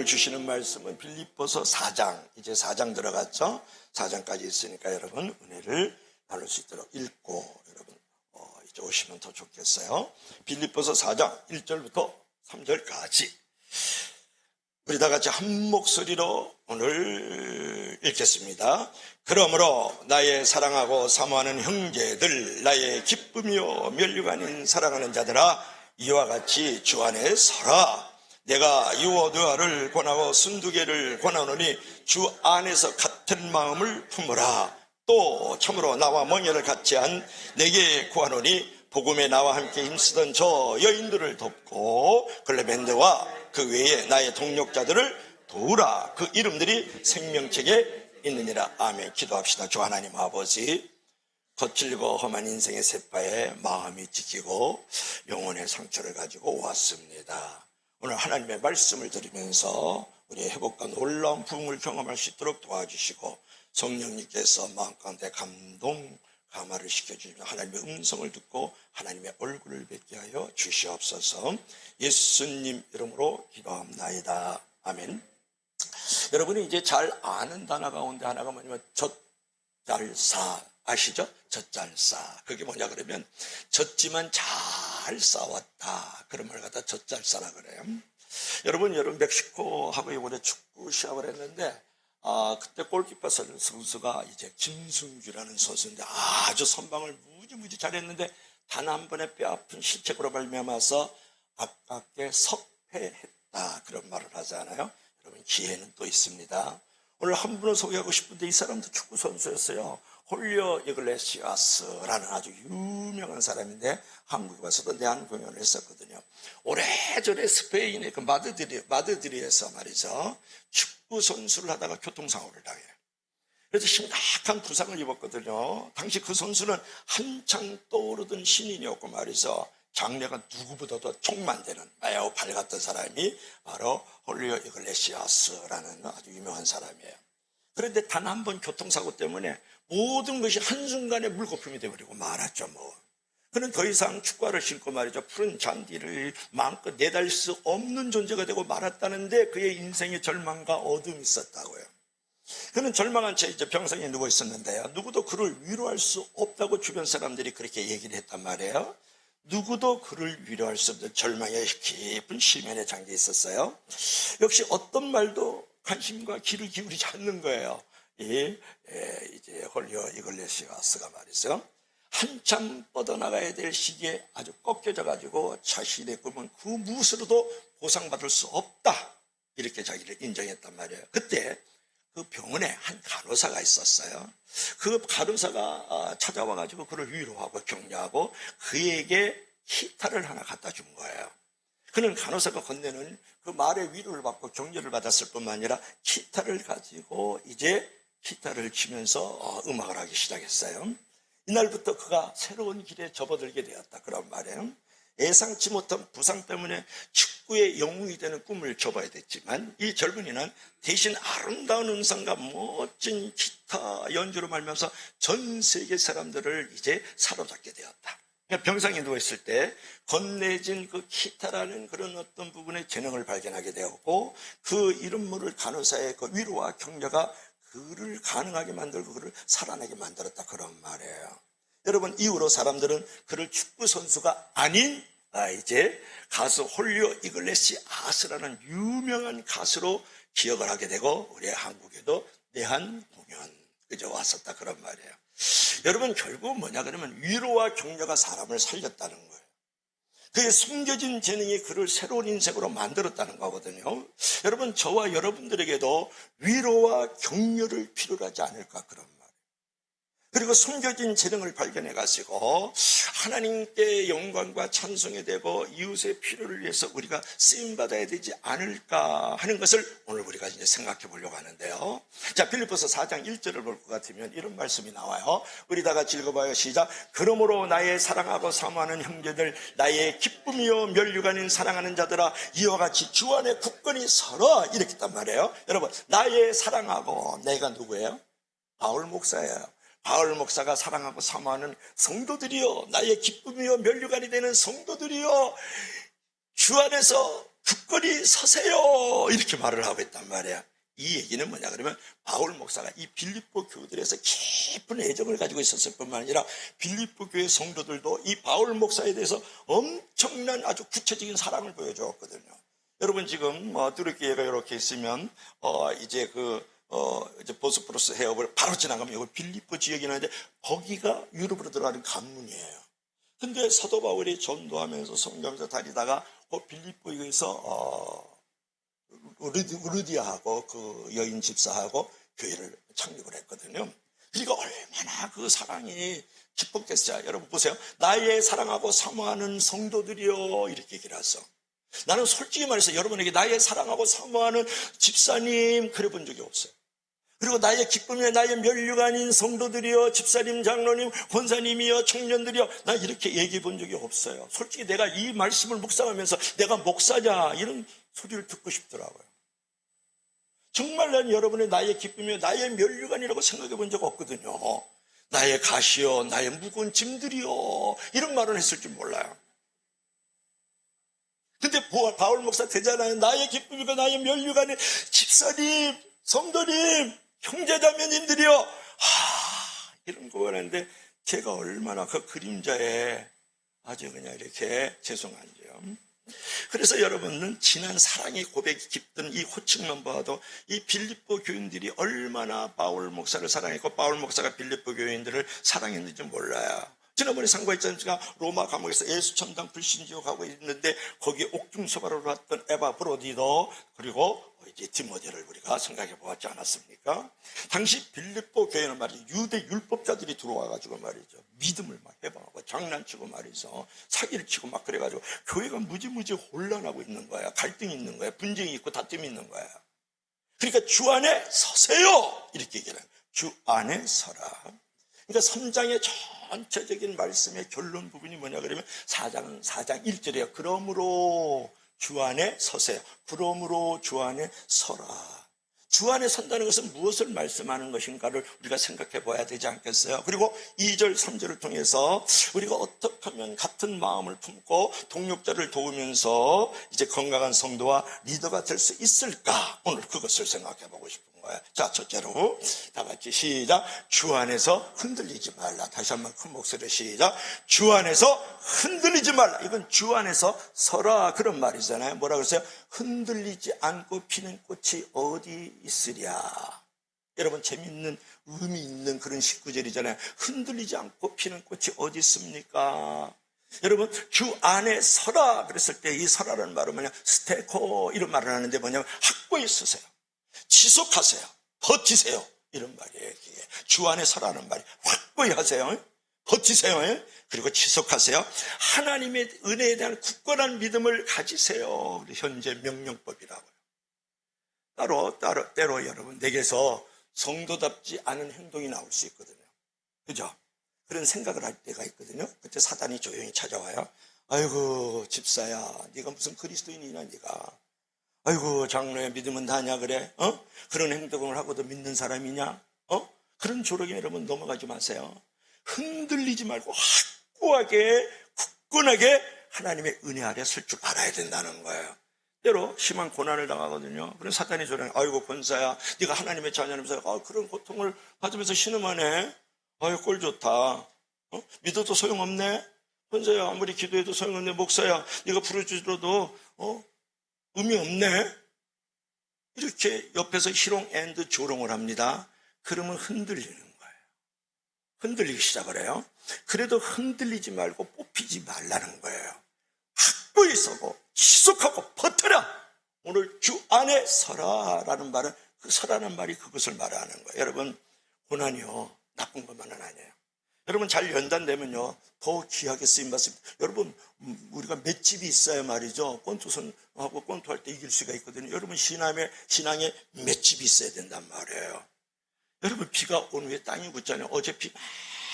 오늘 주시는 말씀은 빌립보서 4장, 이제 4장 들어갔죠? 4장까지 있으니까 여러분 은혜를 나눌 수 있도록 읽고 여러분 이제 오시면 더 좋겠어요. 빌립보서 4장 1절부터 3절까지 우리 다 같이 한 목소리로 오늘 읽겠습니다. 그러므로 나의 사랑하고 사모하는 형제들, 나의 기쁨이요 면류관인 사랑하는 자들아, 이와 같이 주 안에 서라. 내가 유오드아를 권하고 순두개를 권하노니 주 안에서 같은 마음을 품으라. 또 참으로 나와 멍에를 같이 한 내게 구하노니 복음에 나와 함께 힘쓰던 저 여인들을 돕고 글레벤드와 그 외에 나의 동력자들을 도우라. 그 이름들이 생명책에 있느니라. 아멘. 기도합시다. 주 하나님 아버지, 거칠고 험한 인생의 셋바에 마음이 찢기고 영혼의 상처를 가지고 왔습니다. 오늘 하나님의 말씀을 들으면서 우리의 회복과 놀라운 부흥을 경험할 수 있도록 도와주시고 성령님께서 마음 가운데 감동, 감화를 시켜주시면 하나님의 음성을 듣고 하나님의 얼굴을 뵙게 하여 주시옵소서. 예수님 이름으로 기도합나이다. 아멘. 여러분이 이제 잘 아는 단어 가운데 하나가 뭐냐면 젖잘싸 아시죠? 젖잘싸. 그게 뭐냐 그러면 젖지만 잘 싸웠다. 그런 말 갖다 젖잘싸라 그래요. 여러분 멕시코하고 이번에 축구 시합을 했는데 그때 골키퍼 선수가 이제 김승규라는 선수인데 아주 선방을 무지무지 잘했는데 단 한 번의 뼈아픈 실책으로 말미암아서 아깝게 석패했다. 그런 말을 하잖아요. 여러분 기회는 또 있습니다. 오늘 한 분을 소개하고 싶은데 이 사람도 축구 선수였어요. 홀리오 이글레시아스라는 아주 유명한 사람인데 한국에 와서도 내한 공연을 했었거든요. 오래전에 스페인의 그 마드리드에서 말이죠. 축구 선수를 하다가 교통사고를 당해요. 그래서 심각한 부상을 입었거든요. 당시 그 선수는 한창 떠오르던 신인이었고 말이죠. 장래가 누구보다도 촉만되는 매우 밝았던 사람이 바로 홀리오 이글레시아스라는 아주 유명한 사람이에요. 그런데 단 한 번 교통사고 때문에 모든 것이 한순간에 물거품이 되어버리고 말았죠. 그는 더 이상 축구화를 신고 말이죠. 푸른 잔디를 마음껏 내달 수 없는 존재가 되고 말았다는데 그의 인생에 절망과 어둠이 있었다고요. 그는 절망한 채 이제 병상에 누워 있었는데요. 누구도 그를 위로할 수 없다고 주변 사람들이 그렇게 얘기를 했단 말이에요. 누구도 그를 위로할 수 없는 절망의 깊은 실면에 잠겨 있었어요. 역시 어떤 말도 관심과 귀를 기울이지 않는 거예요. 이제 홀리오 이글레시아스가 말이죠. 한참 뻗어나가야 될 시기에 아주 꺾여져 가지고 자신의 꿈은 그 무엇으로도 보상받을 수 없다. 이렇게 자기를 인정했단 말이에요. 그때 그 병원에 한 간호사가 있었어요. 그 간호사가 찾아와 가지고 그를 위로하고 격려하고 그에게 기타를 하나 갖다 준 거예요. 그는 간호사가 건네는 그 말의 위로를 받고 격려를 받았을 뿐만 아니라 기타를 가지고 이제 기타를 치면서 음악을 하기 시작했어요. 이날부터 그가 새로운 길에 접어들게 되었다. 그런 말이에요. 예상치 못한 부상 때문에 축구의 영웅이 되는 꿈을 접어야 됐지만 이 젊은이는 대신 아름다운 음성과 멋진 기타 연주로 말면서 전 세계 사람들을 이제 사로잡게 되었다. 병상에 누워있을 때 건네진 그 기타라는 그런 어떤 부분의 재능을 발견하게 되었고 그 이름 모를 간호사의 그 위로와 격려가 그를 가능하게 만들고 그를 살아나게 만들었다. 그런 말이에요. 여러분 이후로 사람들은 그를 축구 선수가 아닌 이제 가수 홀리오 이글레시아스라는 유명한 가수로 기억을 하게 되고 우리 한국에도 내한 공연 그저 왔었다. 그런 말이에요. 여러분 결국 뭐냐 그러면 위로와 격려가 사람을 살렸다는 거예요. 그의 숨겨진 재능이 그를 새로운 인생으로 만들었다는 거거든요. 여러분 저와 여러분들에게도 위로와 격려를 필요로 하지 않을까 그런 말이에요. 그리고 숨겨진 재능을 발견해 가지고 하나님께 영광과 찬송이 되고 이웃의 필요를 위해서 우리가 쓰임받아야 되지 않을까 하는 것을 오늘 우리가 이제 생각해 보려고 하는데요. 자, 빌립보서 4장 1절을 볼 것 같으면 이런 말씀이 나와요. 우리 다 같이 읽어봐요. 시작. 그러므로 나의 사랑하고 사모하는 형제들, 나의 기쁨이요 면류관인 사랑하는 자들아, 이와 같이 주 안에 굳건히 서라. 이렇게 했단 말이에요. 여러분 나의 사랑하고 내가 누구예요? 바울 목사예요. 바울 목사가 사랑하고 사모하는 성도들이요, 나의 기쁨이요 면류관이 되는 성도들이요, 주 안에서 굳건히 서세요 이렇게 말을 하고 있단 말이야. 이 얘기는 뭐냐 그러면 바울 목사가 이 빌립보 교들에서 깊은 애정을 가지고 있었을 뿐만 아니라 빌립보 교회 성도들도 이 바울 목사에 대해서 엄청난 아주 구체적인 사랑을 보여주었거든요. 여러분 지금 뚜르키예가 이렇게 있으면 이제 이제 보스포러스 해협을 바로 지나가면 여기 빌립보 지역이 나는데 거기가 유럽으로 들어가는 관문이에요. 근데 사도 바울이 전도하면서 선교하면서 다니다가 빌립보에서 루디아하고 그 여인 집사하고 교회를 창립을 했거든요. 그러니까 얼마나 그 사랑이 기뻤겠어요. 여러분 보세요. 나의 사랑하고 사모하는 성도들이요 이렇게 얘기를 했어. 나는 솔직히 말해서 여러분에게 나의 사랑하고 사모하는 집사님 그래 본 적이 없어요. 그리고 나의 기쁨에 나의 면류관인 성도들이요 집사님, 장로님, 권사님이요 청년들이요 나 이렇게 얘기해 본 적이 없어요. 솔직히 내가 이 말씀을 묵상하면서 내가 목사냐 이런 소리를 듣고 싶더라고요. 정말 난 여러분의 나의 기쁨이요 나의 면류관이라고 생각해 본 적 없거든요. 나의 가시요 나의 무거운 짐들이요 이런 말을 했을 줄 몰라요. 근데 바울 목사 되잖아요. 나의 기쁨이고 나의 면류관인 집사님, 성도님, 형제자매님들이요 이런 거 원하는데 제가 얼마나 그 그림자에 아주 그냥 이렇게 죄송한지요. 그래서 여러분은 지난 사랑의 고백이 깊던 이 호칭만 봐도 이 빌립보 교인들이 얼마나 바울 목사를 사랑했고 바울 목사가 빌립보 교인들을 사랑했는지 몰라요. 지난번에 상고했잖아요. 제가 로마 감옥에서 예수 천당 불신지옥하고 있는데 거기에 옥중서바로 왔던 에바 브로디도 그리고 이제 디모데를 우리가 생각해 보았지 않았습니까? 당시 빌립보 교회는 말이죠. 유대 율법자들이 들어와가지고 말이죠. 믿음을 막 해방하고 장난치고 말이죠. 사기를 치고 막 그래가지고 교회가 무지무지 혼란하고 있는 거야. 갈등이 있는 거야. 분쟁이 있고 다툼이 있는 거야. 그러니까 주 안에 서세요. 이렇게 얘기를 해요. 주 안에 서라. 그러니까 3장의 전체적인 말씀의 결론 부분이 뭐냐 그러면 4장 1절이에요. 그러므로 주 안에 서세요. 그러므로 주 안에 서라. 주 안에 선다는 것은 무엇을 말씀하는 것인가를 우리가 생각해 봐야 되지 않겠어요? 그리고 2절, 3절을 통해서 우리가 어떻게 하면 같은 마음을 품고 동역자를 도우면서 이제 건강한 성도와 리더가 될 수 있을까? 오늘 그것을 생각해 보고 싶은 거예요. 자, 첫째로 다 같이 시작. 주 안에서 흔들리지 말라. 다시 한번 큰 목소리로 시작. 주 안에서 흔들리지 말라. 이건 주 안에서 서라 그런 말이잖아요. 뭐라 그랬어요? 흔들리지 않고 피는 꽃이 어디 있으랴. 여러분 재미있는 의미 있는 그런 19절이잖아요. 흔들리지 않고 피는 꽃이 어디 있습니까? 여러분 주 안에 서라 그랬을 때 이 서라라는 말은 뭐냐 스테코 이런 말을 하는데 뭐냐면 확고히 서세요. 지속하세요. 버티세요. 이런 말이에요. 주 안에 서라는 말이 확고히 하세요. 버티세요. 그리고 지속하세요. 하나님의 은혜에 대한 굳건한 믿음을 가지세요. 현재 명령법이라고요. 때로 여러분 내게서 성도답지 않은 행동이 나올 수 있거든요. 그죠? 그런 생각을 할 때가 있거든요. 그때 사단이 조용히 찾아와요. 아이고 집사야 네가 무슨 그리스도인이냐 네가. 아이고 장로의 믿음은 다냐 그래? 그런 행동을 하고도 믿는 사람이냐? 그런 조롱에 여러분 넘어가지 마세요. 흔들리지 말고 확고하게 굳건하게 하나님의 은혜 아래 설 줄 알아야 된다는 거예요. 때로 심한 고난을 당하거든요. 그런 사탄이 조롱해. 아이고 권사야 네가 하나님의 자녀라면서 그런 고통을 받으면서 신음하네. 아유 꼴 좋다. 믿어도 소용없네. 권사야 아무리 기도해도 소용없네. 목사야 네가 부르짖어도 의미 없네. 이렇게 옆에서 희롱 앤드 조롱을 합니다. 그러면 흔들리는 거예요. 흔들리기 시작을 해요. 그래도 흔들리지 말고 뽑히지 말라는 거예요. 확고히 서고 지속하고 버텨라. 오늘 주 안에 서라라는 말은 그 서라는 말이 그것을 말하는 거예요. 여러분 고난이요 나쁜 것만은 아니에요. 여러분 잘 연단되면요 더 귀하게 쓰임받습니다. 여러분 우리가 맷집이 있어야 말이죠 권투선하고 권투할 때 이길 수가 있거든요. 여러분 신앙에 맷집이 있어야 된단 말이에요. 여러분 비가 온 후에 땅이 굳잖아요. 어제 비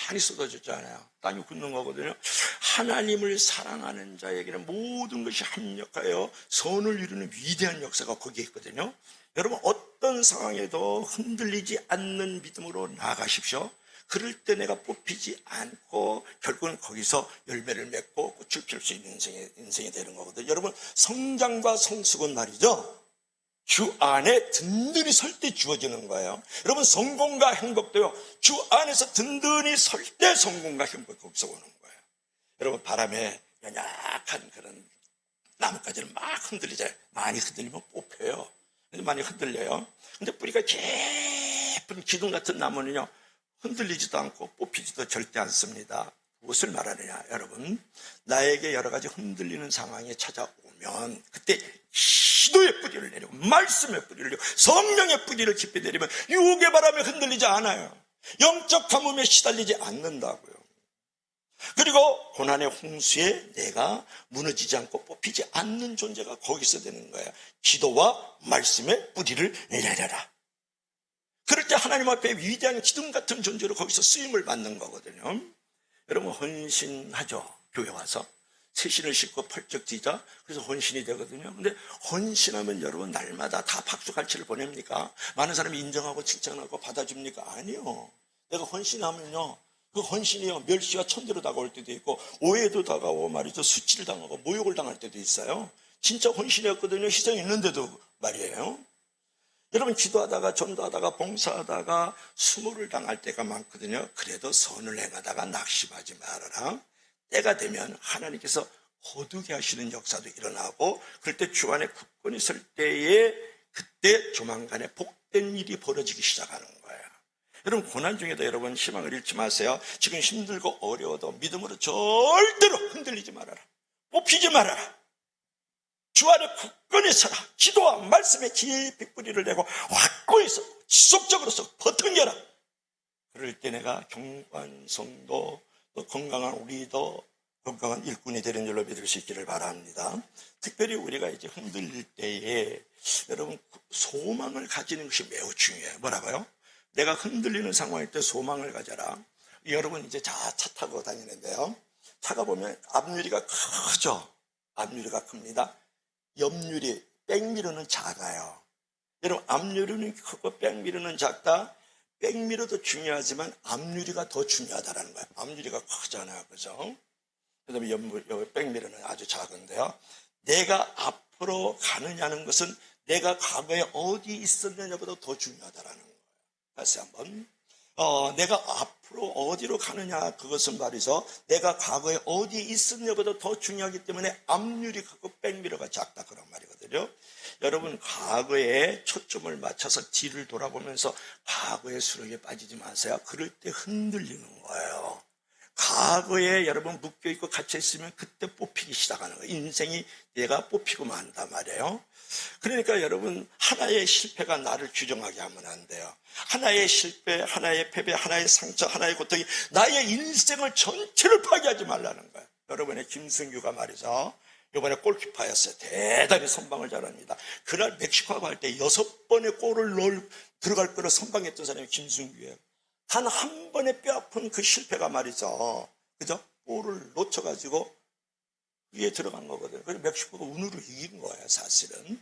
많이 쏟아졌잖아요. 땅이 굳는 거거든요. 하나님을 사랑하는 자에게는 모든 것이 합력하여 선을 이루는 위대한 역사가 거기에 있거든요. 여러분 어떤 상황에도 흔들리지 않는 믿음으로 나아가십시오. 그럴 때 내가 뽑히지 않고 결국은 거기서 열매를 맺고 꽃을 필 수 있는 인생이 되는 거거든요. 여러분, 성장과 성숙은 말이죠, 주 안에 든든히 설 때 주어지는 거예요. 여러분, 성공과 행복도요, 주 안에서 든든히 설 때 성공과 행복이 없어오는 거예요. 여러분, 바람에 연약한 그런 나뭇가지를 막 흔들리잖아요. 많이 흔들리면 뽑혀요. 근데 많이 흔들려요. 근데 뿌리가 깊은 기둥 같은 나무는요, 흔들리지도 않고 뽑히지도 절대 않습니다. 무엇을 말하느냐, 여러분, 나에게 여러 가지 흔들리는 상황이 찾아오면 그때 기도의 뿌리를 내리고 말씀의 뿌리를 내리고 성령의 뿌리를 깊이 내리면 유혹의 바람에 흔들리지 않아요. 영적 가뭄에 시달리지 않는다고요. 그리고 고난의 홍수에 내가 무너지지 않고 뽑히지 않는 존재가 거기서 되는 거예요. 기도와 말씀의 뿌리를 내려라. 그럴 때 하나님 앞에 위대한 기둥 같은 존재로 거기서 쓰임을 받는 거거든요. 여러분, 헌신하죠. 교회 와서 새신을 싣고 펄쩍 뛰자. 그래서 헌신이 되거든요. 근데 헌신하면 여러분 날마다 다 박수갈채를 보냅니까? 많은 사람이 인정하고 칭찬하고 받아줍니까? 아니요. 내가 헌신하면요, 그 헌신이요, 멸시와 천대로 다가올 때도 있고 오해도 다가오고 말이죠, 수치를 당하고 모욕을 당할 때도 있어요. 진짜 헌신이었거든요. 희생이 있는데도 말이에요. 여러분, 기도하다가 전도하다가 봉사하다가 수모를 당할 때가 많거든요. 그래도 선을 행하다가 낙심하지 말아라. 때가 되면 하나님께서 거두게 하시는 역사도 일어나고, 그럴 때 주 안에 굳건히 설 때에 그때 조만간에 복된 일이 벌어지기 시작하는 거예요. 여러분, 고난 중에도 여러분 희망을 잃지 마세요. 지금 힘들고 어려워도 믿음으로 절대로 흔들리지 말아라. 뽑히지 말아라. 주 안에 굳건히 서라. 기도와 말씀에 깊이 뿌리를 내고 확고히 서 지속적으로 서 버텨겨라. 그럴 때 내가 경관 성도, 또 건강한 리더, 건강한 일꾼이 되는 줄로 믿을 수 있기를 바랍니다. 특별히 우리가 이제 흔들릴 때에 여러분 소망을 가지는 것이 매우 중요해요. 뭐라고요? 내가 흔들리는 상황일 때 소망을 가져라. 여러분 이제 차 타고 다니는데요, 차가 보면 앞유리가 크죠. 앞유리가 큽니다. 옆유리, 백미러는 작아요. 여러분, 앞유리는 크고 백미러는 작다. 백미러도 중요하지만 앞유리가 더 중요하다는 거예요. 앞유리가 크잖아요, 그죠? 그다음에 백미러는 아주 작은데요, 내가 앞으로 가느냐는 것은 내가 과거에 어디 있었느냐보다 더 중요하다는 거예요. 다시 한번, 내가 앞으로 어디로 가느냐, 그것은 말이죠, 내가 과거에 어디 있었냐보다 더 중요하기 때문에 앞유리 크고 백미러가 작다, 그런 말이거든요. 여러분, 과거에 초점을 맞춰서 뒤를 돌아보면서 과거의 수렁에 빠지지 마세요. 그럴 때 흔들리는 거예요. 과거에 여러분 묶여있고 갇혀있으면 그때 뽑히기 시작하는 거예요. 인생이 내가 뽑히고 만다 말이에요. 그러니까 여러분, 하나의 실패가 나를 규정하게 하면 안 돼요. 하나의 실패, 하나의 패배, 하나의 상처, 하나의 고통이 나의 인생을 전체를 파괴하지 말라는 거예요. 여러분의 김승규가 말이죠, 이번에 골키퍼였어요. 대단히 선방을 잘합니다. 그날 멕시코하고 할 때 6번의 골을 들어갈 거를 선방했던 사람이 김승규예요. 단 한 번의 뼈아픈 그 실패가 말이죠, 그죠? 볼을 놓쳐가지고 위에 들어간 거거든요. 그래서 멕시코가 운으로 이긴 거예요, 사실은.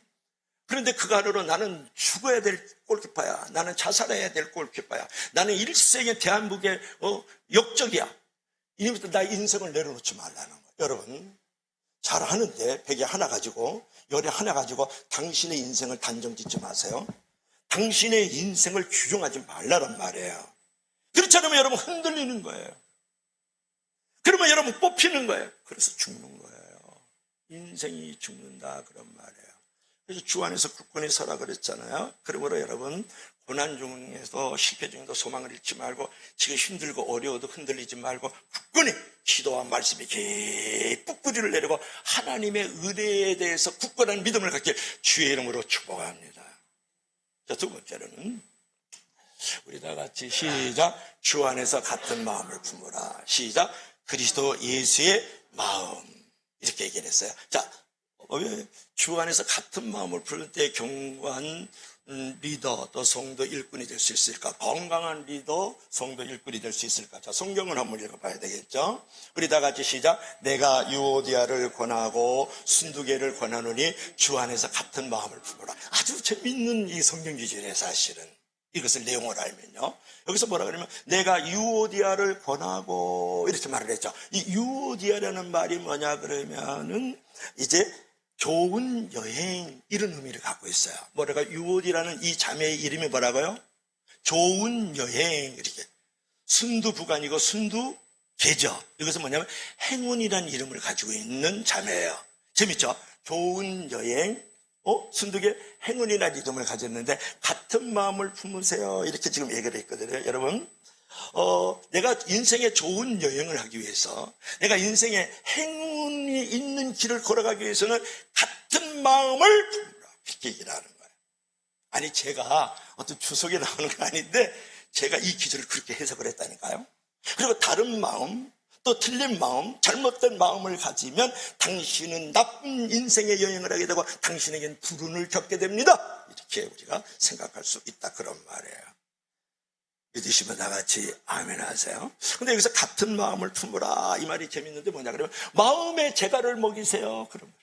그런데 그간으로 나는 죽어야 될 골키퍼야. 나는 자살해야 될 골키퍼야. 나는 일생의 대한민국의 역적이야. 이제부터 나의 인생을 내려놓지 말라는 거예요. 여러분, 잘하는데 베개 하나 가지고, 열에 하나 가지고 당신의 인생을 단정 짓지 마세요. 당신의 인생을 규정하지 말라란 말이에요. 그렇지 않으면 여러분 흔들리는 거예요. 그러면 여러분 뽑히는 거예요. 그래서 죽는 거예요. 인생이 죽는다, 그런 말이에요. 그래서 주 안에서 굳건히 서라 그랬잖아요. 그러므로 여러분, 고난 중에서 실패 중에도 소망을 잃지 말고, 지금 힘들고 어려워도 흔들리지 말고 굳건히 기도와 말씀에 깊이 뿌리를 내리고 하나님의 은혜에 대해서 굳건한 믿음을 갖게 주의 이름으로 축복합니다. 자, 두 번째는 우리 다 같이 시작. 주 안에서 같은 마음을 품으라. 시작. 그리스도 예수의 마음. 이렇게 얘기를 했어요. 자, 왜 주 안에서 같은 마음을 품을 때 경고한 리더, 또 성도 일꾼이 될 수 있을까? 건강한 리더, 성도 일꾼이 될 수 있을까? 자, 성경을 한번 읽어봐야 되겠죠? 우리 다 같이 시작. 내가 유오디아를 권하고 순두개를 권하노니 주 안에서 같은 마음을 품으라. 아주 재밌는 이 성경 기준이에요, 사실은. 이것을 내용을 알면요. 여기서 뭐라 그러면 내가 유오디아를 권하고 이렇게 말을 했죠. 이 유오디아라는 말이 뭐냐 그러면은 이제 좋은 여행 이런 의미를 갖고 있어요. 뭐랄까 유오디라는 이 자매의 이름이 뭐라고요? 좋은 여행 이렇게 순두부간이고 순두계죠. 이것은 뭐냐면 행운이라는 이름을 가지고 있는 자매예요. 재밌죠? 좋은 여행, 순두계 행운이라는 이름을 가졌는데 같은 마음을 품으세요. 이렇게 지금 얘기를 했거든요. 여러분, 내가 인생에 좋은 여행을 하기 위해서, 내가 인생에 행운이 있는 길을 걸어가기 위해서는 같은 마음을 품으라. 이렇게 얘기를 하는 거예요. 아니, 제가 어떤 주석에 나오는 건 아닌데, 제가 이 기절을 그렇게 해석을 했다니까요. 그리고 다른 마음, 또 틀린 마음, 잘못된 마음을 가지면 당신은 나쁜 인생의 여행을 하게 되고 당신에겐 불운을 겪게 됩니다. 이렇게 우리가 생각할 수 있다 그런 말이에요. 믿으시면 다 같이 아멘 하세요. 근데 여기서 같은 마음을 품으라 이 말이 재밌는데 뭐냐 그러면 마음의 재갈을 먹이세요. 그런 말.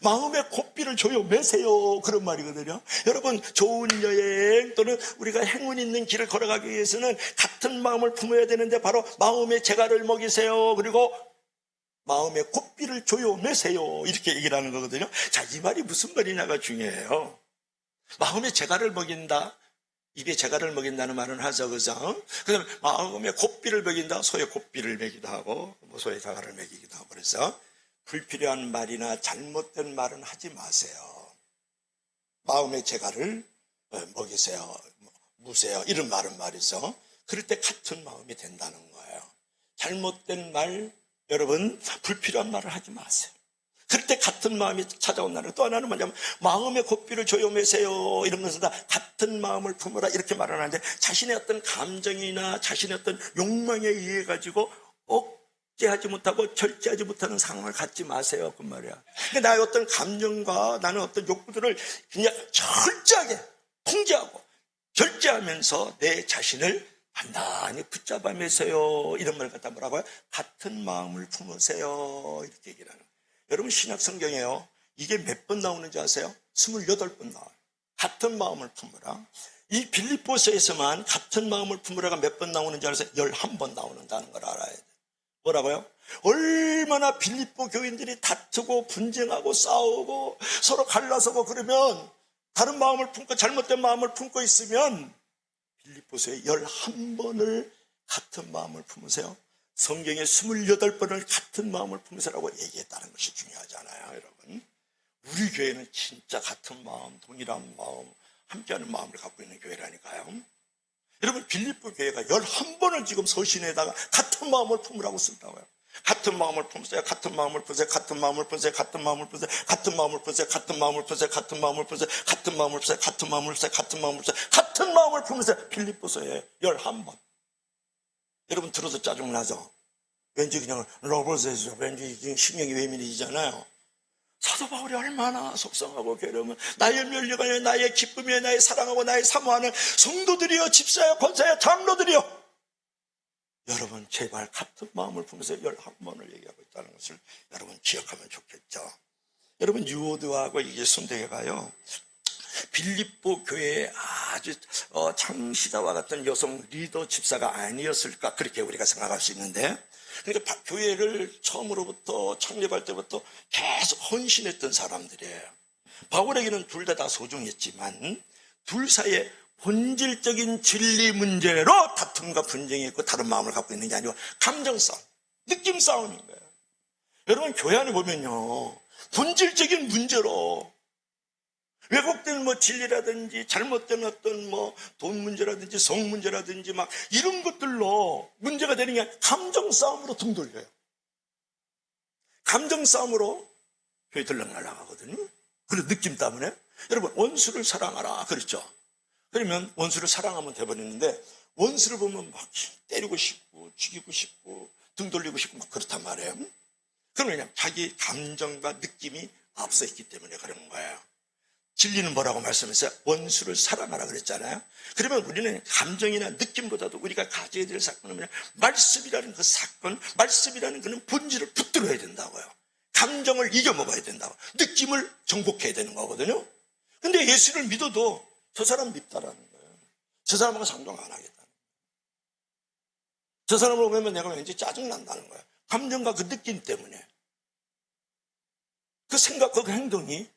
마음의 고삐를 조여 매세요. 그런 말이거든요. 여러분, 좋은 여행 또는 우리가 행운 있는 길을 걸어가기 위해서는 같은 마음을 품어야 되는데 바로 마음의 재갈을 먹이세요. 그리고 마음의 고삐를 조여 매세요. 이렇게 얘기를 하는 거거든요. 자, 이 말이 무슨 말이냐가 중요해요. 마음의 재갈을 먹인다. 입에 재갈을 먹인다는 말은 하죠, 그죠? 그다음에 마음의 고삐를 먹인다. 소의 고삐를 먹이기도 하고, 소의 재갈을 먹이기도 하고 그래서 불필요한 말이나 잘못된 말은 하지 마세요. 마음의 재갈을 먹이세요. 무세요. 이런 말은 말이죠. 그럴 때 같은 마음이 된다는 거예요. 잘못된 말, 여러분, 불필요한 말을 하지 마세요. 그럴 때 같은 마음이 찾아온다는 거예요. 또 하나는 뭐냐면 마음의 고삐를 조여매세요. 이런 것은 다 같은 마음을 품으라 이렇게 말을 하는데 자신의 어떤 감정이나 자신의 어떤 욕망에 의해 가지고 억제하지 못하고 절제하지 못하는 상황을 갖지 마세요. 그 말이야. 나의 어떤 감정과 나는 어떤 욕구들을 그냥 철저하게 통제하고 절제하면서 내 자신을 단단히 붙잡아매세요. 이런 말을 갖다 뭐라고요? 같은 마음을 품으세요. 이렇게 얘기를 하는 거예요. 여러분 신약 성경에요. 이게 몇 번 나오는지 아세요? 28번 나와요. 같은 마음을 품으라. 이 빌립보서에서만 같은 마음을 품으라가 몇 번 나오는지 알아서 11번 나오는다는 걸 알아야 돼요. 뭐라고요? 얼마나 빌립보 교인들이 다투고 분쟁하고 싸우고 서로 갈라서고 그러면 다른 마음을 품고 잘못된 마음을 품고 있으면 빌립보서에 11번을 같은 마음을 품으세요. 성경에 28번을 같은 마음을 품으세요라고 얘기했다는 것이 중요하잖아요. 여러분, 우리 교회는 진짜 같은 마음, 동일한 마음, 함께하는 마음을 갖고 있는 교회라니까요. 여러분, 빌립보 교회가 11번을 지금 서신에다가 같은 마음을 품으라고 쓴다고요. 같은 마음을 품으세요. 같은 마음을 품으세요. 같은 마음을 품으세요. 같은 마음을 품으세요. 같은 마음을 품으세요. 같은 마음을 품으세요. 같은 마음을 품으세요. 같은 마음을 품으세요. 같은 마음을 품으세요. 같은 마음을 품으세요. 같은 마음을 품으세요. 빌립보서에 11번. 여러분 들어서 짜증나죠? 왠지 그냥 로봇에서 왠지 신경이 예민해지잖아요. 사도 바울이 얼마나 속상하고 괴로우면 나의 면류관이여 나의 기쁨이여 나의 사랑하고 나의 사모하는 성도들이여 집사여 권사여 장로들이여 여러분 제발 같은 마음을 품으면서 11번을 얘기하고 있다는 것을 여러분 기억하면 좋겠죠. 여러분 유오드하고 이게 순대가요 빌립보 교회에 아주 창시자와 같은 여성 리더 집사가 아니었을까 그렇게 우리가 생각할 수 있는데 그러니까 교회를 처음으로부터 창립할 때부터 계속 헌신했던 사람들이에요. 바울에게는 둘 다 소중했지만 둘 사이에 본질적인 진리 문제로 다툼과 분쟁이 있고 다른 마음을 갖고 있는 게 아니고 감정 싸움, 느낌 싸움인 거예요. 여러분 교회 안에 보면요 본질적인 문제로 왜곡된 진리라든지 잘못된 어떤 돈 문제라든지 성 문제라든지 막 이런 것들로 문제가 되는 게 감정 싸움으로 등 돌려요. 감정 싸움으로 교회 들락날락하거든요. 그래서 느낌 때문에 여러분 원수를 사랑하라 그랬죠. 그러면 원수를 사랑하면 돼버리는데 원수를 보면 막 때리고 싶고 죽이고 싶고 등 돌리고 싶고 막 그렇단 말이에요. 그러면 그냥 자기 감정과 느낌이 앞서 있기 때문에 그런 거예요. 진리는 뭐라고 말씀했어요? 원수를 사랑하라 그랬잖아요. 그러면 우리는 감정이나 느낌보다도 우리가 가져야 될 사건은 뭐냐? 말씀이라는 그 사건, 말씀이라는 그는 본질을 붙들어야 된다고요. 감정을 이겨먹어야 된다고. 느낌을 정복해야 되는 거거든요. 근데 예수를 믿어도 저 사람 밉다라는 거예요. 저 사람하고 상종 안 하겠다. 저 사람을 보면 내가 왠지 짜증난다는 거야. 감정과 그 느낌 때문에. 그 생각과 그 행동이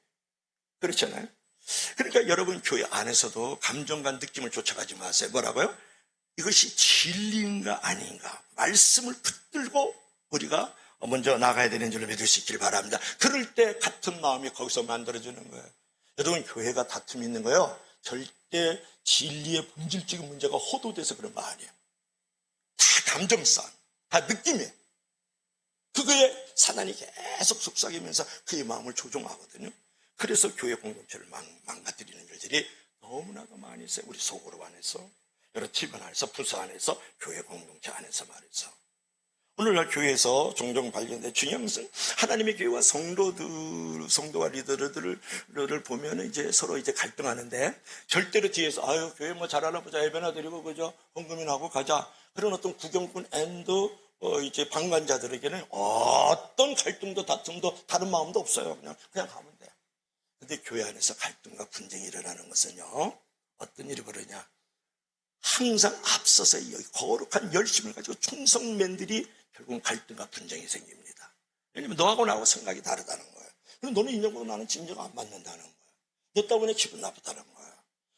그렇잖아요. 그러니까 여러분 교회 안에서도 감정과 느낌을 쫓아가지 마세요. 뭐라고요? 이것이 진리인가 아닌가 말씀을 붙들고 우리가 먼저 나가야 되는 줄을 믿을 수 있길 바랍니다. 그럴 때 같은 마음이 거기서 만들어지는 거예요. 여러분 교회가 다툼이 있는 거요 절대 진리의 본질적인 문제가 호도돼서 그런 거 아니에요. 다 감정싸움, 다 느낌이에요. 그거에 사단이 계속 속삭이면서 그의 마음을 조종하거든요. 그래서 교회 공동체를 망가뜨리는 일들이 너무나도 많이 있어요. 우리 속으로 안에서, 여러 팀 안에서, 부서 안에서, 교회 공동체 안에서 말이죠. 오늘날 교회에서 종종 발견된 중요한 것은 하나님의 교회와 성도와 리더들을 보면 이제 서로 이제 갈등하는데 절대로 뒤에서 아유 교회 뭐 잘하나 보자 예배나 드리고 그저 헌금이나 하고 가자 그런 어떤 구경꾼 이제 방관자들에게는 어떤 갈등도 다툼도 다른 마음도 없어요. 그냥 가면 돼요. 근데 교회 안에서 갈등과 분쟁이 일어나는 것은요 어떤 일이 벌어지냐 항상 앞서서 거룩한 열심을 가지고 충성맨들이 결국은 갈등과 분쟁이 생깁니다. 왜냐면 너하고 나하고 생각이 다르다는 거예요. 그럼 너는 인정보고 나는 진정 안 맞는다는 거예요. 너 때문에 기분 나쁘다는 거예요.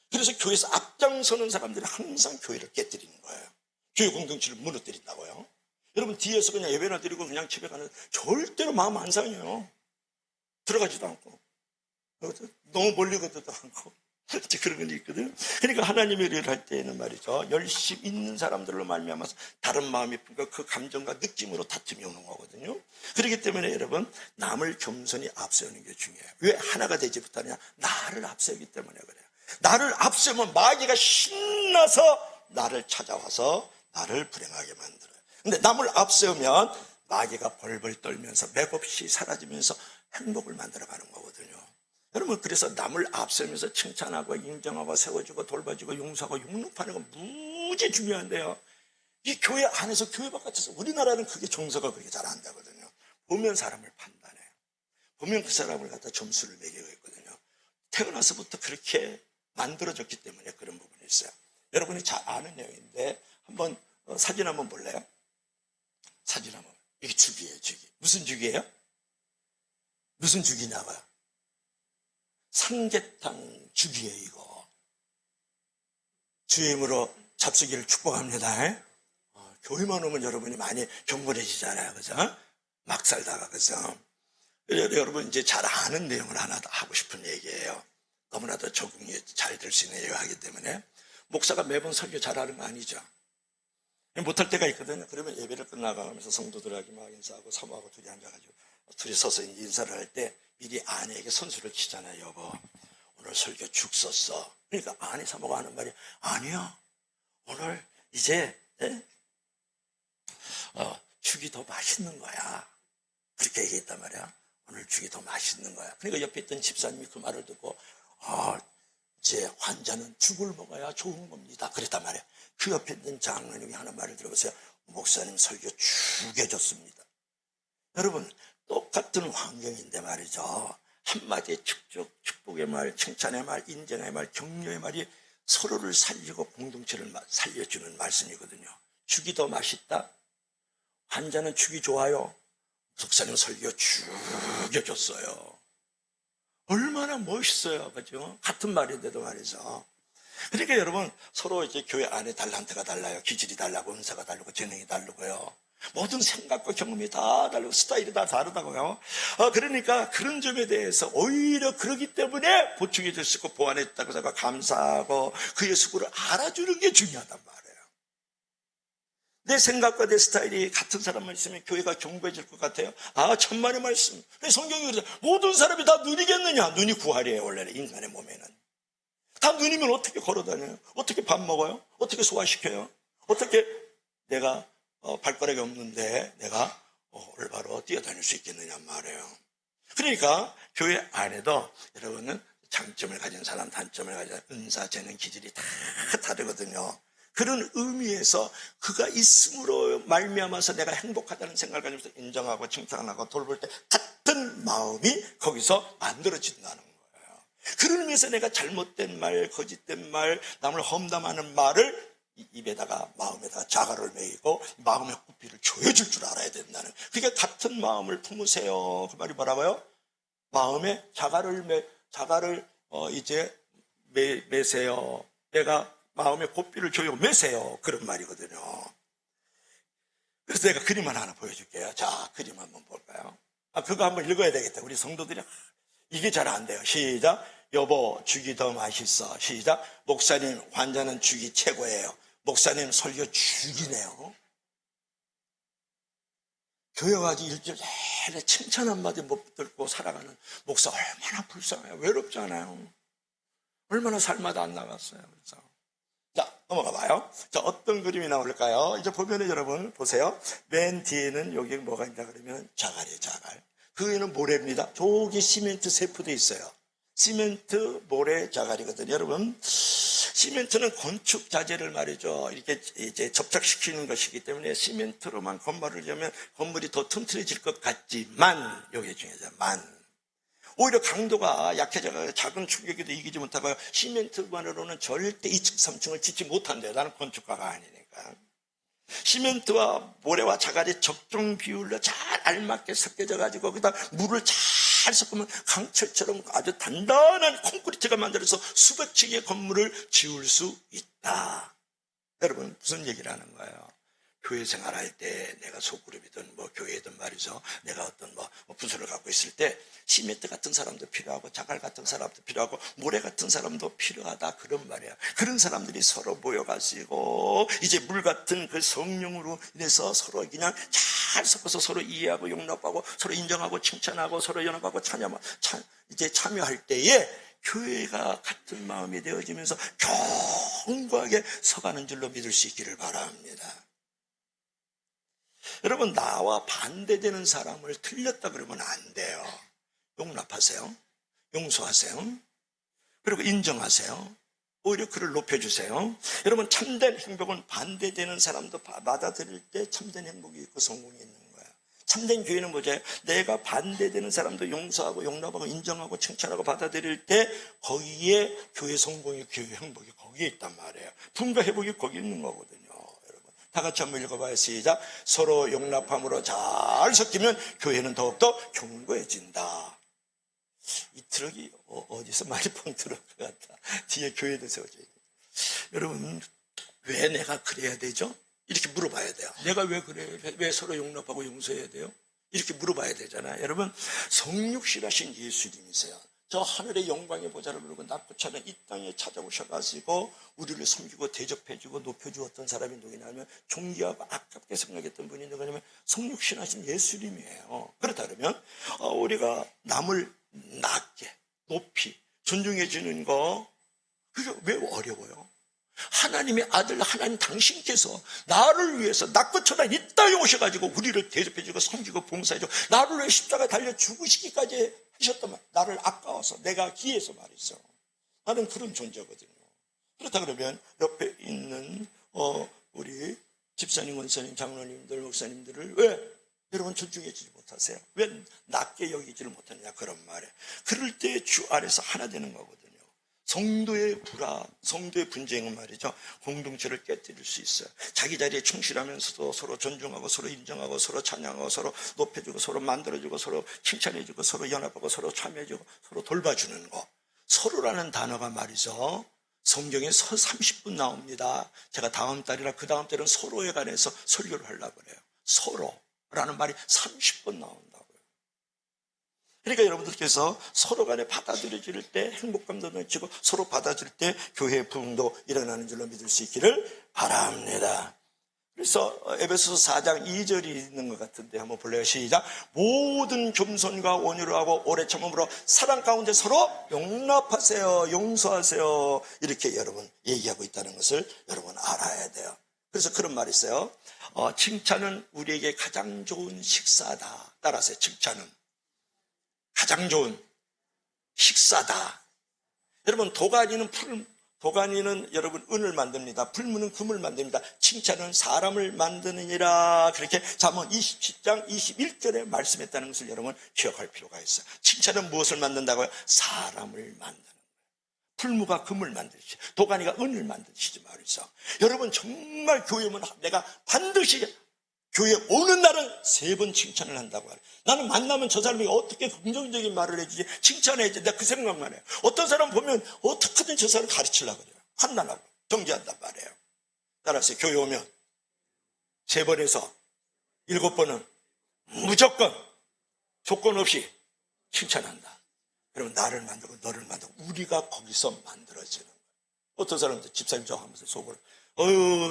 그래서 교회에서 앞장서는 사람들이 항상 교회를 깨뜨리는 거예요. 교회 공동체를 무너뜨린다고요. 여러분 뒤에서 그냥 예배나 드리고 그냥 집에 가는 절대로 마음 안 상해요. 들어가지도 않고 너무 멀리 가지도 않고 그런 건 있거든. 그러니까 하나님의 일을 할 때는 말이죠. 열심 있는 사람들로 말미암아서 다른 마음이 풀고 그 감정과 느낌으로 다툼이 오는 거거든요. 그렇기 때문에 여러분 남을 겸손히 앞세우는 게 중요해요. 왜 하나가 되지 못하느냐? 나를 앞세우기 때문에 그래요. 나를 앞세우면 마귀가 신나서 나를 찾아와서 나를 불행하게 만들어요. 근데 남을 앞세우면 마귀가 벌벌 떨면서 맥없이 사라지면서 행복을 만들어가는 거거든요. 여러분 그래서 남을 앞세우면서 칭찬하고 인정하고 세워주고 돌봐주고 용서하고 용납하는 건 무지 중요한데요. 이 교회 안에서 교회 바깥에서 우리나라는 그게 정서가 그렇게 잘 안 되거든요. 보면 사람을 판단해요. 보면 그 사람을 갖다 점수를 매기고 있거든요. 태어나서부터 그렇게 만들어졌기 때문에 그런 부분이 있어요. 여러분이 잘 아는 내용인데 한번 사진 한번 볼래요? 사진 한번. 이게 주기예요, 주기. 무슨 주기예요? 무슨 주기냐고요? 삼계탕 주기예요, 이거. 주의 이름으로 잡수기를 축복합니다. 교회만 오면 여러분이 많이 경건해지잖아요, 그죠? 막 살다가, 그죠? 여러분 이제 잘 아는 내용을 하나 더 하고 싶은 얘기예요. 너무나도 적응이 잘 될 수 있는 얘기를 하기 때문에. 목사가 매번 설교 잘하는 거 아니죠? 못할 때가 있거든요. 그러면 예배를 끝나가면서 성도들에게 막 인사하고 사모하고 둘이 앉아가지고 둘이 서서 인사를 할 때 미리 아내에게 선수를 치잖아요. 여보 오늘 설교 죽 썼어. 그러니까 아내 사모가 하는 말이 아니야 오늘 이제 죽이 더 맛있는 거야. 그렇게 얘기했단 말이야. 오늘 죽이 더 맛있는 거야. 그러니까 옆에 있던 집사님이 그 말을 듣고 이제 환자는 죽을 먹어야 좋은 겁니다. 그랬단 말이야. 그 옆에 있는 장로님이 하는 말을 들어보세요. 목사님 설교 죽여줬습니다. 여러분 똑같은 환경인데 말이죠. 한마디의 축복의 말, 칭찬의 말, 인정의 말, 격려의 말이 서로를 살리고 공동체를 살려주는 말씀이거든요. 죽이 더 맛있다. 환자는 죽이 좋아요. 목사님 설교 죽여줬어요. 얼마나 멋있어요. 그죠? 같은 말인데도 말이죠. 그러니까 여러분 서로 이제 교회 안에 달란트가 달라요. 기질이 달라고 은사가 다르고 재능이 다르고요. 모든 생각과 경험이 다 다르고 스타일이 다 다르다고요. 그러니까 그런 점에 대해서 오히려 그러기 때문에 보충해 줄 수 있고 보완해 줬다고 생각 감사하고 그의 수고를 알아주는 게 중요하단 말이에요. 내 생각과 내 스타일이 같은 사람만 있으면 교회가 견고해질 것 같아요. 천만의 말씀. 성경이 그러죠. 모든 사람이 다 눈이겠느냐? 눈이 구할이에요. 원래는 인간의 몸에는. 다 눈이면 어떻게 걸어다녀요? 어떻게 밥 먹어요? 어떻게 소화시켜요? 어떻게 내가 발가락이 없는데 내가 올바로 뛰어다닐 수 있겠느냐 말이에요. 그러니까 교회 안에도 여러분은 장점을 가진 사람, 단점을 가진 사람, 은사, 재능, 기질이 다 다르거든요. 그런 의미에서 그가 있음으로 말미암아서 내가 행복하다는 생각을 가지면서 인정하고 칭찬하고 돌볼 때 같은 마음이 거기서 만들어진다는 거예요. 그런 의미에서 내가 잘못된 말, 거짓된 말, 남을 험담하는 말을 입에다가 마음에다가 자갈을 매이고 마음의 구피를 조여줄 줄 알아야 된다는. 그러니까 같은 마음을 품으세요. 그 말이 뭐라고요? 마음에 자갈을 이제 매세요. 내가 마음의 고삐를 조여 매세요. 그런 말이거든요. 그래서 내가 그림 하나 보여줄게요. 자, 그림 한번 볼까요? 그거 한번 읽어야 되겠다. 우리 성도들이 이게 잘 안 돼요. 시작. 여보, 죽이 더 맛있어. 시작. 목사님, 환자는 죽이 최고예요. 목사님, 설교 죽이네요. 교회 가지 일주일 내내 칭찬 한마디 못 듣고 살아가는 목사 얼마나 불쌍해요. 외롭잖아요. 얼마나 살마다 안 나갔어요. 그래서. 자, 넘어가 봐요. 자, 어떤 그림이 나올까요? 이제 보면은 여러분 보세요. 맨 뒤에는 여기 뭐가 있냐 그러면 자갈이에요, 자갈. 그 위에는 모래입니다. 저기 시멘트 세포도 있어요. 시멘트, 모래, 자갈이거든요. 여러분, 시멘트는 건축 자재를 말이죠. 이렇게 이제 접착시키는 것이기 때문에 시멘트로만 건물을 지으면 건물이 더 튼튼해질 것 같지만, 여기 중요하죠. 오히려 강도가 약해져서 작은 충격에도 이기지 못하고 시멘트만으로는 절대 2층, 3층을 짓지 못한대요. 나는 건축가가 아니니까. 시멘트와 모래와 자갈이 적정 비율로 잘 알맞게 섞여져 가지고 거기다 물을 잘 섞으면 강철처럼 아주 단단한 콘크리트가 만들어서 수백 층의 건물을 지을 수 있다. 여러분, 무슨 얘기를 하는 거예요? 교회 생활할 때 내가 소그룹이든 뭐 교회든 말이죠. 내가 어떤 뭐 부서를 갖고 있을 때 시멘트 같은 사람도 필요하고 자갈 같은 사람도 필요하고 모래 같은 사람도 필요하다. 그런 말이야. 그런 사람들이 서로 모여가지고 이제 물 같은 그 성령으로 인해서 서로 그냥 잘 섞어서 서로 이해하고 용납하고 서로 인정하고 칭찬하고 서로 연합하고 이제 참여할 때에 교회가 같은 마음이 되어지면서 견고하게 서가는 줄로 믿을 수 있기를 바랍니다. 여러분, 나와 반대되는 사람을 틀렸다 그러면 안 돼요. 용납하세요. 용서하세요. 그리고 인정하세요. 오히려 그를 높여주세요. 여러분, 참된 행복은 반대되는 사람도 받아들일 때 참된 행복이 있고 성공이 있는 거예요. 참된 교회는 뭐죠? 내가 반대되는 사람도 용서하고 용납하고 인정하고 칭찬하고 받아들일 때 거기에 교회 성공이, 교회 행복이 거기에 있단 말이에요. 분과 회복이 거기 있는 거거든요. 다 같이 한번 읽어봐요. 시작. 서로 용납함으로 잘 섞이면 교회는 더욱더 견고해진다. 이 트럭이 어디서 많이 펑 들어올 것 같다. 뒤에 교회도 세워져 있고. 여러분, 왜 내가 그래야 되죠? 이렇게 물어봐야 돼요. 내가 왜 그래요? 왜 서로 용납하고 용서해야 돼요? 이렇게 물어봐야 되잖아요. 여러분, 성육신하신 예수님이세요. 저 하늘의 영광의 보좌를 누르고 낙고차는 이 땅에 찾아오셔가지고 우리를 섬기고 대접해주고 높여주었던 사람이 누구냐면 존귀하고 아깝게 생각했던 분이 누구냐면 성육신하신 예수님이에요. 그렇다 그러면 우리가 남을 낮게 높이 존중해 주는 거 그게 왜 어려워요? 하나님의 아들 하나님 당신께서 나를 위해서 낙고처럼 이 땅에 오셔가지고 우리를 대접해주고 섬기고 봉사해주고 나를 위해 십자가에 달려 죽으시기까지 하셨단 말. 나를 아까워서 내가 기해서 말이죠. 나는 그런 존재거든요. 그렇다 그러면 옆에 있는 우리 집사님, 원사님, 장로님들, 목사님들을 왜 여러분 존중해주지 못하세요? 왜 낮게 여기지를 못하느냐 그런 말에. 그럴 때 주 아래서 하나 되는 거거든요. 성도의 성도의 분쟁은 말이죠. 공동체를 깨뜨릴 수 있어요. 자기 자리에 충실하면서도 서로 존중하고 서로 인정하고 서로 찬양하고 서로 높여주고 서로 만들어주고 서로 칭찬해주고 서로 연합하고 서로 참여해주고 서로 돌봐주는 거. 서로라는 단어가 말이죠. 성경에 30분 나옵니다. 제가 다음 달이나 그 다음 달은 서로에 관해서 설교를 하려고 그래요. 서로라는 말이 30분 나온다고요. 그러니까 여러분들께서 서로 간에 받아들여질 때 행복감도 넘치고 서로 받아들일 때 교회의 부흥도 일어나는 줄로 믿을 수 있기를 바랍니다. 그래서 에베소서 4장 2절이 있는 것 같은데 한번 볼래요? 시작. 모든 겸손과 온유를 하고 오래 참음으로 사랑 가운데 서로 용납하세요. 용서하세요. 이렇게 여러분 얘기하고 있다는 것을 여러분 알아야 돼요. 그래서 그런 말이 있어요. 칭찬은 우리에게 가장 좋은 식사다. 따라하세요. 칭찬은 가장 좋은 식사다. 여러분, 도가니는 여러분 은을 만듭니다. 풀무는 금을 만듭니다. 칭찬은 사람을 만드느니라. 그렇게 잠언 27장 21절에 말씀했다는 것을 여러분 기억할 필요가 있어요. 칭찬은 무엇을 만든다고요? 사람을 만드는 거예요. 풀무가 금을 만드시지, 도가니가 은을 만드시지 말이죠. 여러분, 정말 교회 오면 내가 반드시 교회 오는 날은 3번 칭찬을 한다고 해요. 나는 만나면 저 사람이 어떻게 긍정적인 말을 해주지, 칭찬해야지, 내가 그 생각만 해요. 어떤 사람 보면 어떻게든 저 사람 가르치려고 그래요. 판단하고 정지한단 말이에요. 따라서 교회 오면 3번에서 7번은 무조건 조건 없이 칭찬한다. 그러면 나를 만들고 너를 만들고 우리가 거기서 만들어지는 거예요. 어떤 사람들 집사님 저 하면서 속으로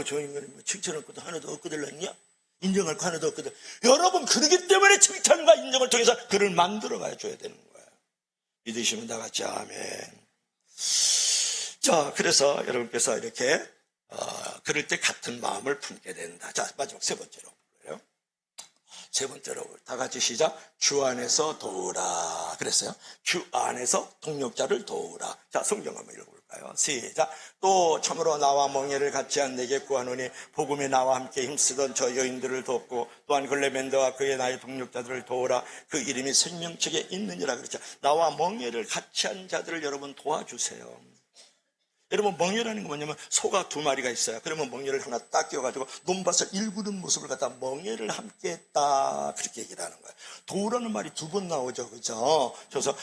저 인간이 뭐 칭찬할 것도 하나도 없거든 했냐? 인정할 거 하나도 없거든. 여러분, 그러기 때문에 칭찬과 인정을 통해서 그를 만들어가 줘야 되는 거예요. 믿으시면 다 같이 아멘. 자, 그래서 여러분께서 이렇게 그럴 때 같은 마음을 품게 된다. 자, 마지막 3번째로 볼까요? 3번째로 다 같이 시작. 주 안에서 도우라 그랬어요. 주 안에서 동력자를 도우라. 자, 성경 한번 읽어볼까요? 시작. 또 참으로 나와 멍에를 같이 한 내게 구하노니 복음에 나와 함께 힘쓰던 저 여인들을 돕고 또한 글레멘더와 그의 나의 동력자들을 도우라. 그 이름이 생명책에 있느니라 그랬죠. 나와 멍에를 같이 한 자들을 여러분 도와주세요. 여러분, 멍에라는 건 뭐냐면 소가 2마리가 있어요. 그러면 멍에를 하나 딱 끼워가지고 논밭을 일구는 모습을 갖다 멍에를 함께 했다, 그렇게 얘기를 하는 거예요. 도우라는 말이 2번 나오죠, 그죠? 그래서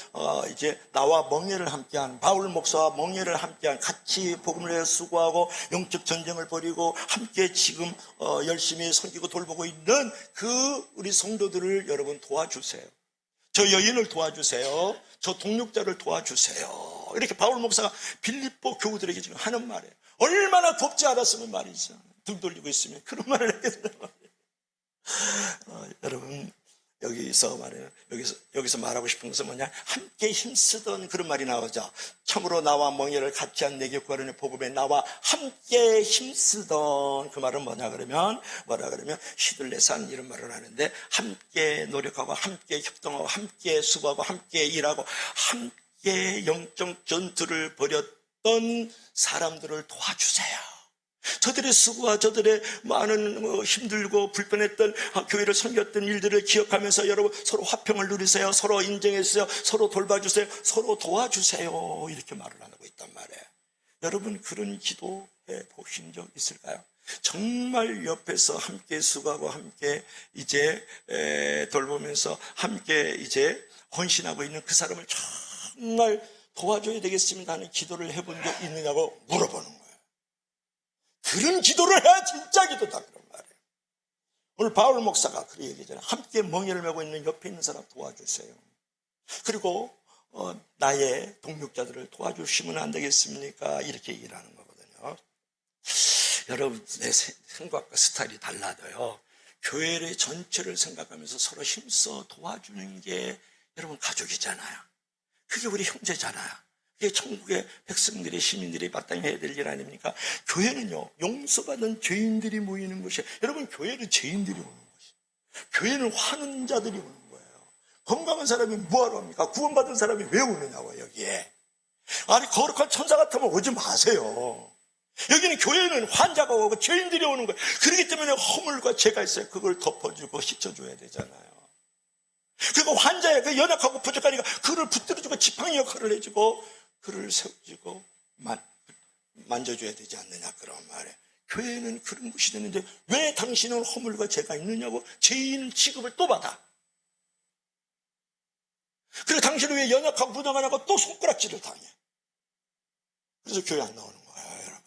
이제 나와 멍에를 함께한, 바울 목사와 멍에를 함께한, 같이 복음을 위해 수고하고 영적 전쟁을 벌이고 함께 지금 열심히 섬기고 돌보고 있는 그 우리 성도들을 여러분 도와주세요. 저 여인을 도와주세요. 저 동력자를 도와주세요. 이렇게 바울 목사가 빌립보 교우들에게 지금 하는 말이에요. 얼마나 곱지 않았으면 말이죠. 등 돌리고 있으면 그런 말을 했게 되는 말이에요. 여러분, 여기서 말해요. 여기서 말하고 싶은 것은 뭐냐? 함께 힘쓰던 그런 말이 나오죠. 참으로 나와 멍에를 같이 한 내게 구하려니 복음에 나와 함께 힘쓰던, 그 말은 뭐냐 그러면 시들레산 이런 말을 하는데, 함께 노력하고 함께 협동하고 함께 수고하고 함께 일하고 함께 영적 전투를 벌였던 사람들을 도와주세요. 저들의 수고와 저들의 많은 힘들고 불편했던 교회를 섬겼던 일들을 기억하면서 여러분 서로 화평을 누리세요. 서로 인정해주세요. 서로 돌봐주세요. 서로 도와주세요. 이렇게 말을 하고 있단 말이에요. 여러분, 그런 기도해 보신 적 있을까요? 정말 옆에서 함께 수고하고 함께 이제 돌보면서 함께 이제 헌신하고 있는 그 사람을 정말 도와줘야 되겠습니다 하는 기도를 해본 적 있느냐고 물어보는 거예요. 그런 기도를 해야 진짜 기도다, 그런 말이에요. 오늘 바울 목사가 그렇게 얘기하잖아요. 함께 멍에를 메고 있는 옆에 있는 사람 도와주세요. 그리고 나의 동력자들을 도와주시면 안 되겠습니까? 이렇게 얘기를 하는 거거든요. 여러분, 내 생각과 스타일이 달라도요, 교회의 전체를 생각하면서 서로 힘써 도와주는 게 여러분 가족이잖아요. 그게 우리 형제잖아요. 그게 천국의 백성들이, 시민들이 마땅히 해야 될 일 아닙니까? 교회는요, 용서받은 죄인들이 모이는 것이에요. 여러분, 교회는 죄인들이 오는 것이에요. 교회는 환자들이 오는 거예요. 건강한 사람이 뭐하러 합니까? 구원받은 사람이 왜 오느냐고요, 여기에. 아니, 거룩한 천사 같으면 오지 마세요. 여기는 교회는 환자가 오고 죄인들이 오는 거예요. 그렇기 때문에 허물과 죄가 있어요. 그걸 덮어주고 씻어줘야 되잖아요. 그리고 환자의 그 연약하고 부족하니까 그를 붙들어주고 지팡이 역할을 해주고 그를 세워주고 만져줘야 되지 않느냐, 그런 말에. 교회는 그런 것이 되는데 왜 당신은 허물과 죄가 있느냐고 죄인 취급을 또 받아. 그리고 당신은 왜 연약하고 부족하냐고 또 손가락질을 당해. 그래서 교회 안 나오는 거예요, 여러분.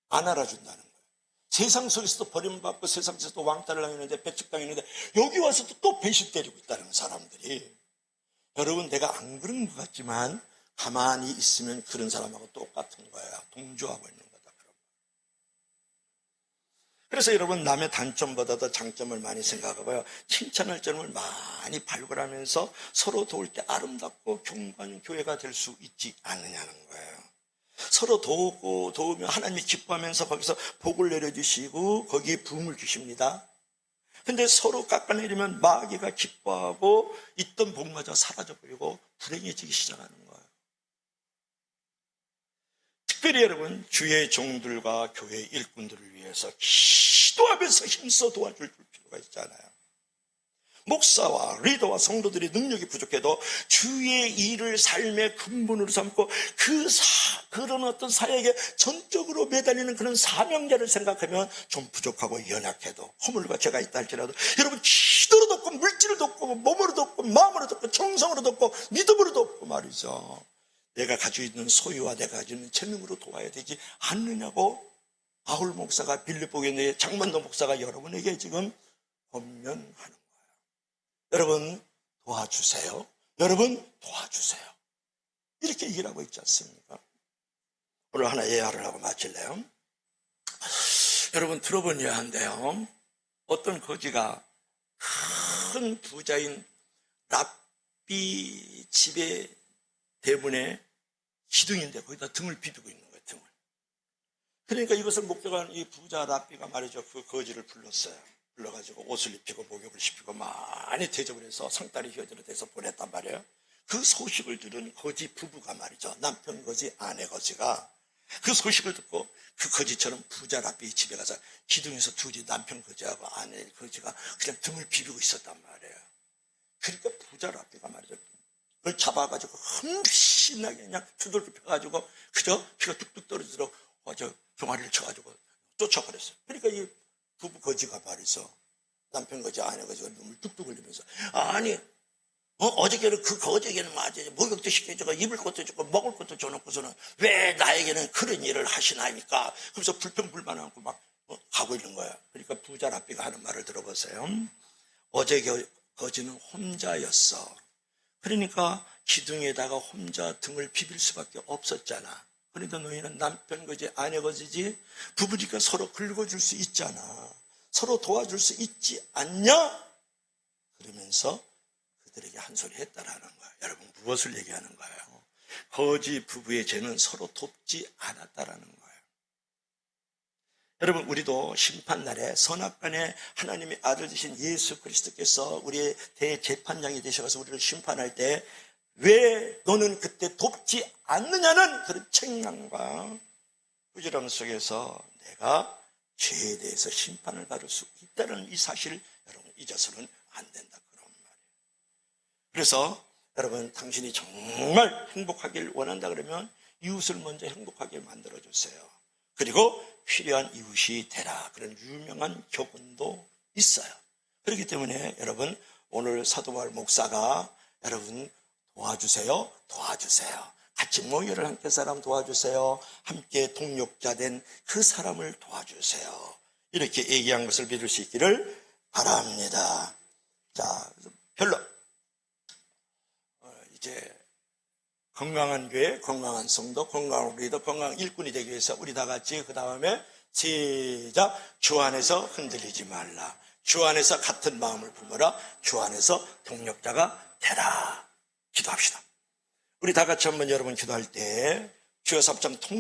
안 알아준다는 거예요. 세상 속에서도 버림받고 세상 속에서도 왕따를 당했는데, 배척당했는데 여기 와서도 또 배신 때리고 있다는 사람들이. 여러분, 내가 안 그런 것 같지만 가만히 있으면 그런 사람하고 똑같은 거예요. 동조하고 있는 거다. 그래서 여러분, 남의 단점보다도 장점을 많이 생각해봐요. 칭찬할 점을 많이 발굴하면서 서로 도울 때 아름답고 경건한 교회가 될 수 있지 않느냐는 거예요. 서로 도우면 하나님이 기뻐하면서 거기서 복을 내려주시고 거기에 부흥을 주십니다. 근데 서로 깎아내리면 마귀가 기뻐하고 있던 복마저 사라져버리고 불행해지기 시작하는 거예요. 특별히 여러분, 주의 종들과 교회 일꾼들을 위해서 기도하면서 힘써 도와줄 필요가 있잖아요. 목사와 리더와 성도들의 능력이 부족해도 주의 일을 삶의 근본으로 삼고 그런 어떤 사역에 전적으로 매달리는 그런 사명자를 생각하면 좀 부족하고 연약해도 허물과 죄가 있다 할지라도 여러분 기도로 돕고 물질을 돕고 몸으로 돕고 마음으로 돕고 정성으로 돕고 믿음으로 돕고 말이죠. 내가 가지고 있는 소유와 내가 가지고 있는 재능으로 도와야 되지 않느냐고 바울 목사가 빌립보교회 장만도 목사가 여러분에게 지금 권면하는 거예요. 여러분 도와주세요. 여러분 도와주세요. 이렇게 얘기를 하고 있지 않습니까? 오늘 하나 예화를 하고 마칠래요. 여러분 들어보니 한데요. 어떤 거지가 큰 부자인 랍비 집의 대문에 기둥인데 거기다 등을 비비고 있는 거예요. 등을. 그러니까 이것을 목격한 이 부자 랍비가 말이죠. 그 거지를 불렀어요. 불러가지고 옷을 입히고 목욕을 시키고 많이 대접을 해서 상다리 휘어지로 돼서 보냈단 말이에요. 그 소식을 들은 거지 부부가 말이죠. 남편 거지 아내 거지가 그 소식을 듣고 그 거지처럼 부자 랍비 집에 가서 기둥에서 두지 남편 거지하고 아내 거지가 그냥 등을 비비고 있었단 말이에요. 그러니까 부자 랍비가 말이죠. 그걸 잡아가지고 흠신하게 그냥 두들겨 펴가지고 그저 피가 뚝뚝 떨어지도록 종아리를 쳐가지고 쫓아버렸어요. 그러니까 이 부부 거지가 말이죠. 남편 거지 아내 거지가 눈물 뚝뚝 흘리면서 아니 어저께는 그 거지에게는 맞아요. 목욕도 시켜주고 입을 것도 주고 먹을 것도 줘놓고서는 왜 나에게는 그런 일을 하시나입니까? 그래서 불평불만하고 막 가고 있는 거야. 그러니까 부자 랍비가 하는 말을 들어보세요. 어제 거지는 혼자였어. 그러니까 기둥에다가 혼자 등을 비빌 수밖에 없었잖아. 그러니까 너희는 남편 거지 아내 거지지 부부니까 서로 긁어줄 수 있잖아. 서로 도와줄 수 있지 않냐? 그러면서 그들에게 한 소리 했다라는 거예요. 여러분 무엇을 얘기하는 거예요? 거지 부부의 죄는 서로 돕지 않았다라는 거예요. 여러분 우리도 심판날에 선악간에 하나님의 아들 되신 예수 그리스도께서 우리의 대재판장이 되셔서 우리를 심판할 때 왜 너는 그때 돕지 않느냐는 그런 책망과 부지런 속에서 내가 죄에 대해서 심판을 받을 수 있다는 이 사실을 여러분 잊어서는 안 된다 그런 말이에요. 그래서 여러분 당신이 정말 행복하길 원한다 그러면 이웃을 먼저 행복하게 만들어주세요. 그리고 필요한 이웃이 되라 그런 유명한 교훈도 있어요. 그렇기 때문에 여러분 오늘 사도 바울 목사가 여러분 도와주세요. 같이 모여를 함께 사람 도와주세요. 함께 동력자 된 그 사람을 도와주세요. 이렇게 얘기한 것을 믿을 수 있기를 바랍니다. 자, 별로 이제 건강한 교회, 건강한 성도, 건강한 리더, 건강한 일꾼이 되기 위해서 우리 다 같이 그 다음에 시작. 주 안에서 흔들리지 말라. 주 안에서 같은 마음을 품어라. 주 안에서 동력자가 되라. 기도합시다. 우리 다 같이 한번 여러분 기도할 때 주여 3장